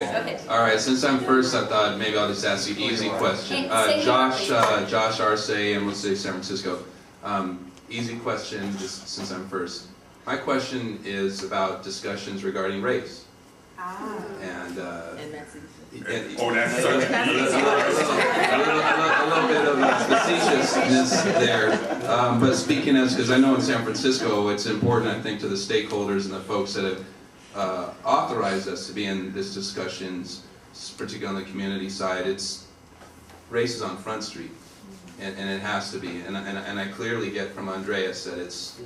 Okay. All right, since I'm first, I thought maybe I'll just ask you an easy question. Josh Arce, and we'll say San Francisco. Easy question, just since I'm first. My question is about discussions regarding race. And that's easy. A little bit of facetiousness there. But speaking as, because I know in San Francisco, it's important, I think, to the stakeholders and the folks that have authorized us to be in these discussions, particularly on the community side. Race is on Front Street, and it has to be. And I clearly get from Andreas that it's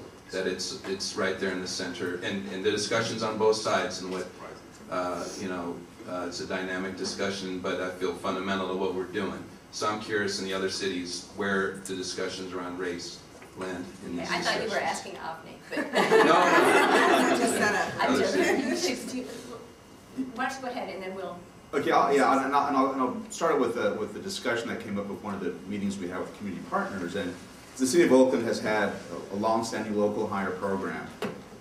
right there in the center, and the discussions on both sides, and what it's a dynamic discussion, but I feel fundamental to what we're doing. So I'm curious in the other cities where the discussions around race land in these discussions. I thought you were asking Avni, but no. I'm joking. Why don't you go ahead and then we'll. Okay, I'll start with the discussion that came up at one of the meetings we have with community partners. And the City of Oakland has had a long-standing local hire program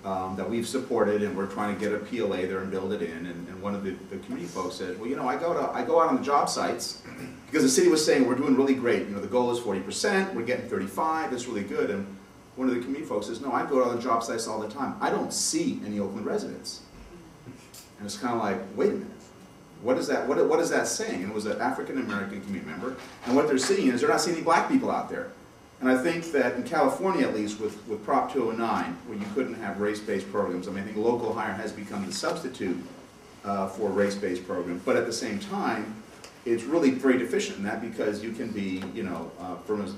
that we've supported, and we're trying to get a PLA there and build it in. And one of the community folks said, well, I go out on the job sites because the city was saying we're doing really great. The goal is 40%, we're getting 35%, it's really good. And one of the community folks says, no, I go out on the job sites all the time. I don't see any Oakland residents. And it's kind of like, wait a minute. What is that? What is that saying? And it was an African American community member, and what they're seeing is they're not seeing any black people out there. And I think that in California, at least, with Prop 209, where you couldn't have race-based programs, I think local hire has become the substitute for race-based programs. But at the same time, it's really very deficient in that, because you can be, from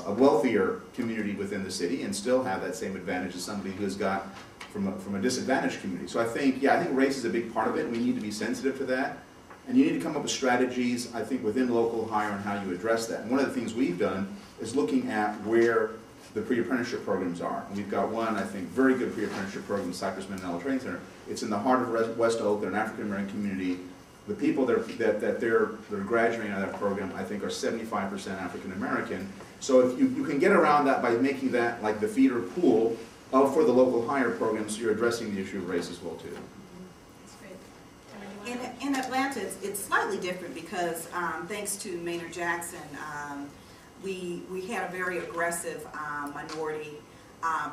a wealthier community within the city and still have that same advantage as somebody who's got from a disadvantaged community. So I think race is a big part of it, and we need to be sensitive to that. And you need to come up with strategies, I think, within local hire on how you address that. And one of the things we've done is looking at where the pre-apprenticeship programs are. And we've got one, I think, very good pre-apprenticeship program, Cypress Mandela Training Center. It's in the heart of West Oakland, an African-American community. The people that are graduating out of that program, I think, are 75% African-American. So if you can get around that by making that like the feeder pool for the local hire program, so you're addressing the issue of race as well, too. In Atlanta, it's slightly different because thanks to Maynard Jackson, we had a very aggressive minority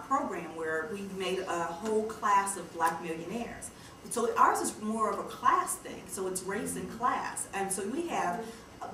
program where we made a whole class of black millionaires. So ours is more of a class thing, so it's race and class. And so we have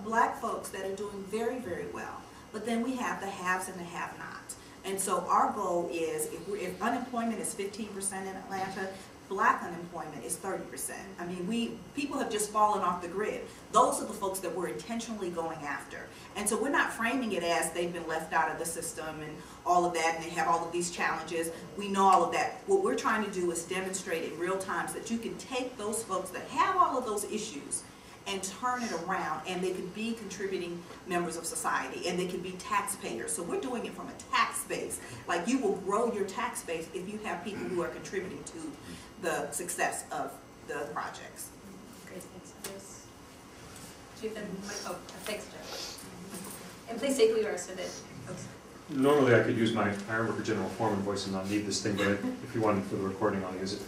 black folks that are doing very, very well. But then we have the haves and the have-nots. And so our goal is, if unemployment is 15% in Atlanta, black unemployment is 30%. I mean, people have just fallen off the grid. Those are the folks that we're intentionally going after. And so we're not framing it as they've been left out of the system and all of that, and they have all of these challenges. We know all of that. What we're trying to do is demonstrate in real time that you can take those folks that have all of those issues and turn it around, and they could be contributing members of society, and they could be taxpayers. So we're doing it from a tax base. Like, you will grow your tax base if you have people who are contributing to the success of the projects. Great, thanks. Chief, thanks, Jeff. And please say who you are so that folks. Normally I could use my ironworker general foreman voice and not need this thing, but if you want it for the recording, I'll use it.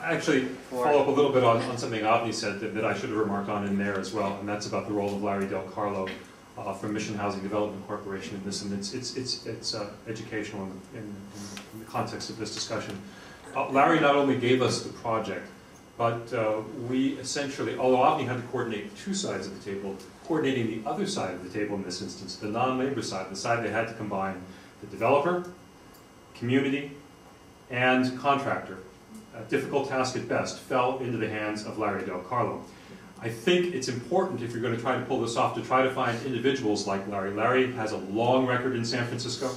Actually, follow up a little bit on something Avni said that I should have remarked on in there as well, and that's about the role of Larry Del Carlo from Mission Housing Development Corporation in this, and it's educational in the context of this discussion. Larry not only gave us the project, but we essentially, although Avni had to coordinate two sides of the table, coordinating the other side of the table in this instance, the non-labor side, the side that had to combine the developer, community, and contractor. A difficult task at best, fell into the hands of Larry Del Carlo. I think it's important, if you're going to try to pull this off, to try to find individuals like Larry. Larry has a long record in San Francisco,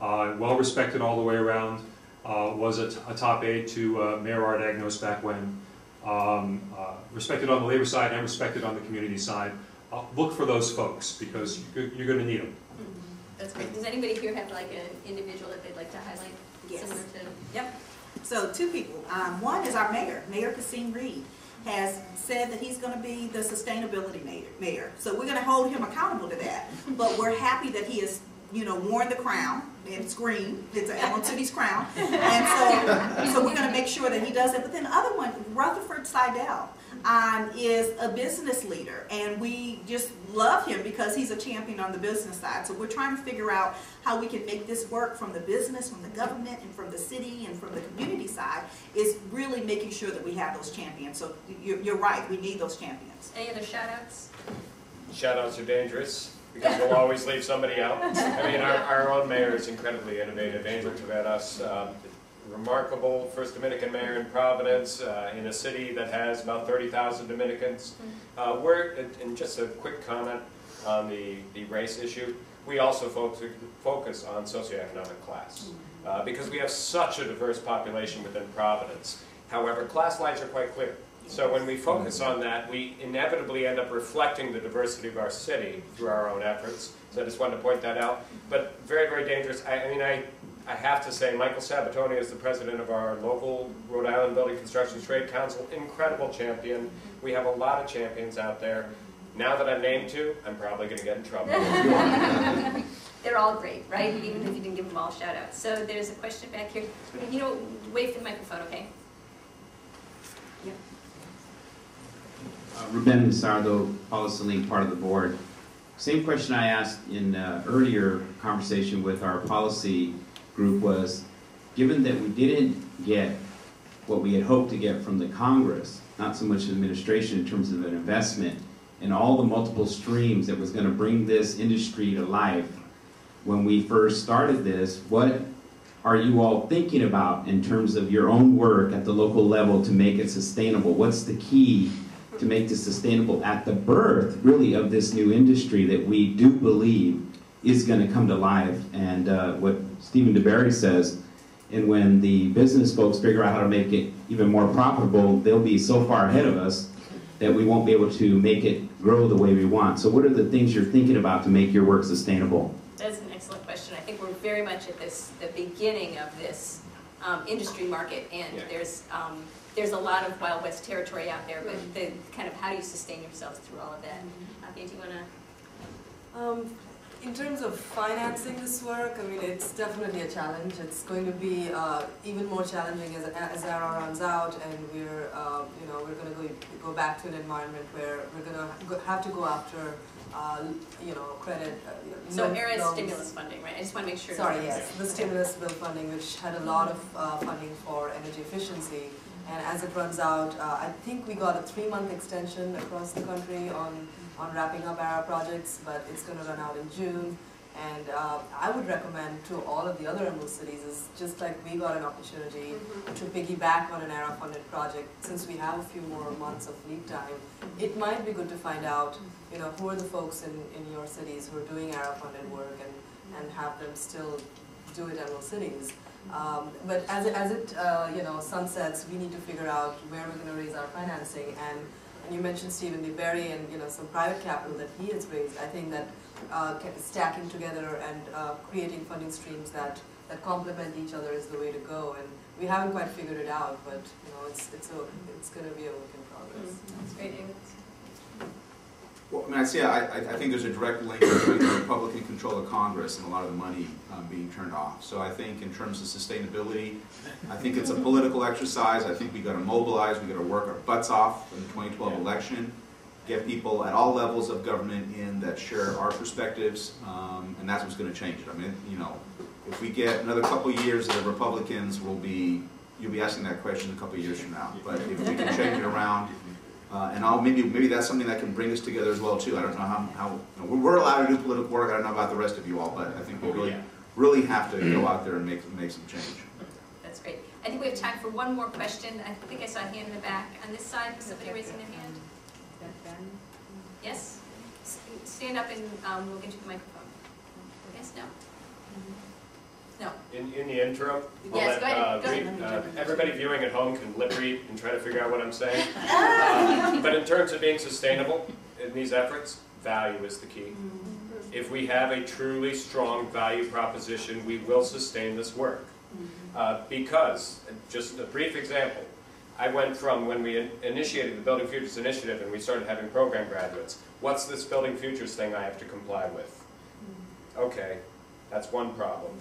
well respected all the way around, was a top aide to Mayor Art Agnos back when, respected on the labor side and respected on the community side. Look for those folks, because you're going to need them. That's great. Does anybody here have like an individual that they'd like to highlight? Yes. Similar to? Yep. So two people. One is our mayor. Mayor Kasim Reed has said that he's going to be the sustainability mayor. So we're going to hold him accountable to that. But we're happy that he has you know, worn the crown. It's green. It's Emerald City's crown. And so we're going to make sure that he does it. But then the other one, Rutherford Seidel, is a business leader, and we just love him because he's a champion on the business side. So we're trying to figure out how we can make this work from the business, from the government, and from the city, and from the community side, is really making sure that we have those champions. So you're right, we need those champions. Any other shout-outs? Shout-outs are dangerous, because we'll always leave somebody out. I mean, our own mayor is incredibly innovative. Angel Taveras, remarkable first Dominican mayor in Providence, in a city that has about 30,000 Dominicans. And just a quick comment on the race issue, we also focus on socioeconomic class, because we have such a diverse population within Providence. However, class lines are quite clear. So when we focus on that, we inevitably end up reflecting the diversity of our city through our own efforts. So I just wanted to point that out. But very, very dangerous. I have to say, Michael Sabatoni is the president of our local Rhode Island Building Construction Trade Council. Incredible champion. We have a lot of champions out there. Now that I'm named two, I'm probably going to get in trouble. They're all great, right? Even if you didn't give them all shout-outs. So there's a question back here. You know, wave for the microphone, okay? Yeah. Ruben Lizardo, Policy Link, part of the board. Same question I asked in earlier conversation with our policy group was, given that we didn't get what we had hoped to get from the Congress, not so much administration in terms of an investment, and all the multiple streams that was going to bring this industry to life, when we first started this, what are you all thinking about in terms of your own work at the local level to make it sustainable? What's the key to make this sustainable at the birth, really, of this new industry that we do believe is going to come to life? And what Stephen DeBerry says, and when the business folks figure out how to make it even more profitable, they'll be so far ahead of us that we won't be able to make it grow the way we want. So what are the things you're thinking about to make your work sustainable? That's an excellent question. I think we're very much at the beginning of this industry market, and there's a lot of Wild West territory out there, but the kind of how do you sustain yourselves through all of that? Avni, do you want to? In terms of financing this work, I mean, it's definitely a challenge. It's going to be even more challenging as ERA runs out, and we're going to go back to an environment where we're going to have to go after credit. So ERA is stimulus funding, right? I just want to make sure. Sorry, yes, the stimulus bill funding, which had a lot of funding for energy efficiency, and as it runs out, I think we got a 3-month extension across the country on wrapping up ERA projects, but it's going to run out in June. And I would recommend to all of the other Emerald cities, is just like we got an opportunity to piggyback on an ERA-funded project, since we have a few more months of lead time, it might be good to find out, who are the folks in your cities who are doing ERA-funded work, and have them still do it in Emerald cities. But as it sunsets, we need to figure out where we're going to raise our financing. And you mentioned Stephen DeBerry and some private capital that he has raised. I think that stacking together and creating funding streams that complement each other is the way to go. And we haven't quite figured it out, but it's going to be a work in progress. That's great. Well, I mean, I think there's a direct link between the Republican control of Congress and a lot of the money being turned off. So I think in terms of sustainability, I think it's a political exercise. I think we got to mobilize, we got to work our butts off in the 2012 election, get people at all levels of government in that share our perspectives, and that's what's going to change it. I mean, if we get another couple of years, the Republicans will be, you'll be asking that question a couple of years from now. But if we can change it around, and maybe that's something that can bring us together as well too. I don't know how we're allowed to do political work. I don't know about the rest of you all, but I think we really have to go out there and make some change. That's great. I think we have time for one more question. I think I saw a hand in the back on this side. Was somebody raising their hand? Yes. Stand up and we'll get you the microphone. Yes. No. No. In the interim, yes, I'll let everybody viewing at home can lip read and try to figure out what I'm saying. But in terms of being sustainable in these efforts, value is the key. If we have a truly strong value proposition, we will sustain this work. Because, just a brief example, I went from when we initiated the Building Futures Initiative and we started having program graduates, what's this Building Futures thing I have to comply with? Okay. That's one problem.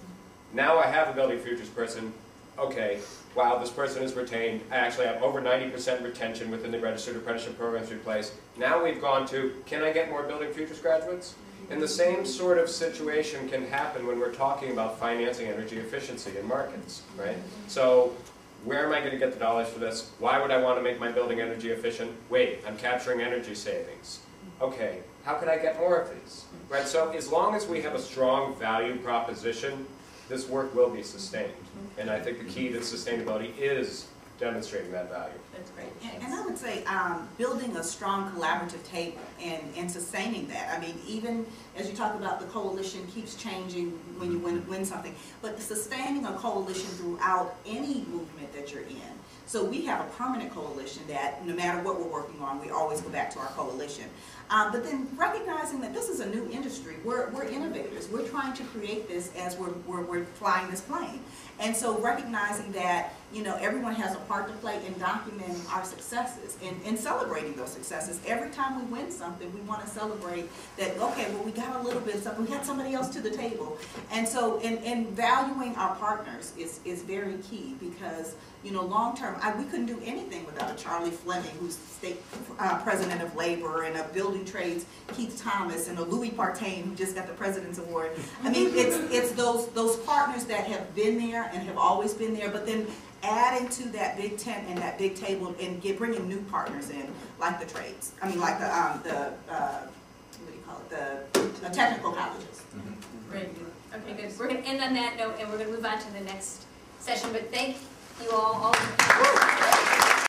Now I have a building futures person. Okay, wow, this person is retained. I actually have over 90% retention within the registered apprenticeship programs we place. Now we've gone to, can I get more building futures graduates? And the same sort of situation can happen when we're talking about financing energy efficiency in markets, right? So where am I going to get the dollars for this? Why would I want to make my building energy efficient? Wait, I'm capturing energy savings. Okay, how can I get more of these? Right, so as long as we have a strong value proposition, this work will be sustained. And I think the key to sustainability is demonstrating that value. That's great. And I would say building a strong collaborative table and sustaining that. I mean, even as you talk about the coalition keeps changing when you win something, but sustaining a coalition throughout any movement that you're in. So we have a permanent coalition that no matter what we're working on, we always go back to our coalition. But then recognizing that this is a new industry, we're innovators. We're trying to create this as we're flying this plane. And so recognizing that, you know, everyone has a part to play in documenting our successes and celebrating those successes. Every time we win something, we want to celebrate that, okay, well, we got a little bit of something, we had somebody else to the table. And so in valuing our partners is very key because, you know, long term, we couldn't do anything without a Charlie Fleming, who's state president of labor, and a building trades Keith Thomas, and a Louis Partain, who just got the President's Award. I mean, it's those partners that have been there and have always been there, but then adding to that big tent and that big table and bringing new partners in, like the trades. I mean, like the what do you call it? The technical colleges. Great. Okay, good. We're going to end on that note, and we're going to move on to the next session. But thank you all.